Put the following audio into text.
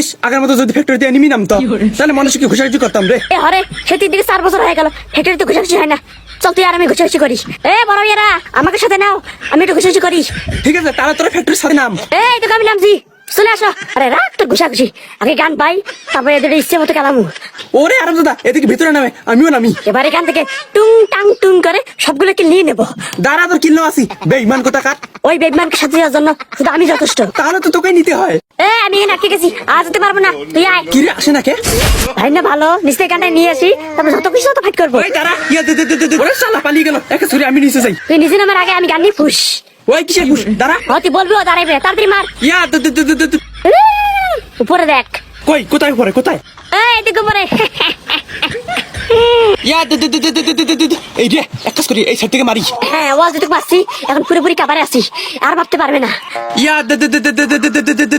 ইস আগের মতো যদি ফ্যাক্টরিতে এনিমি নামতো তাহলে মানুষকে ঘুষাঘুষি করতাম রে। এ হরে সেটির দিকে 4 বছর হয়ে গেল, ফ্যাক্টরি তো ঘুষাঘুষি হয় না। চল তুই আর আমি ঘুষাঘুষি করিস। এ বড় ভাইয়েরা আমাকে সাথে নাও, আমি একটু ঘুষাঘুষি করি। ঠিক আছে তারা তোরা ফ্যাক্টরির সাথে নাম। এই তো আমি নামছি, চলে আসো। আরে রাখ তোর ঘুষাঘুষি, আগে গান পাই তারপরে এদের ইচ্ছে মতো খেলামু। ওরে আরাম দাদা এদিকে ভিতরে নামে আমিও নামি। এবার এখান থেকে টুং টাং টুং করে সবগুলোকে নিয়ে নেবো। দাঁড়া তোর কিনলো আসি বেঈমান কোথা কাট। ওই বেগমানকে সাথে যাওয়ার জন্য শুধু আমি যথেষ্ট। তাহলে তো তোকে নিতে হয়। এ আমি এখানে আটকে গেছি, আর যেতে পারবো না, তুই আয়। কিরে আসে না কে? ভাই না ভালো, নিশ্চয়ই গানটা নিয়ে আসি, তারপর যত কিছু তো ফাইট করবো। ওই দাঁড়া ইয়া দে দে দে দে। ওরে শালা পালিয়ে গেল, একে ছুরি আমি নিচে যাই। তুই নিজে নামার আগে আমি গান নিয়ে ফুস। ওই কিসের ঘুষ দাঁড়া। তুই বলবি ও দাঁড়াইবে, তাড়াতাড়ি মার। ইয়া দে দে দে দে দে। উপরে দেখ। কই কোথায় পড়ে কোথায়? এই দিকে উপরে। ইয়া দে দে দে দে দে দে দে। এই রে এক কাজ করি এই সাইড থেকে মারি। হ্যাঁ ওয়াজ দিতে পারছি, এখন পুরোপুরি কাবারে আছিস, আর ভাবতে পারবে না। ইয়া দে দে দে দে দে দে দে দে।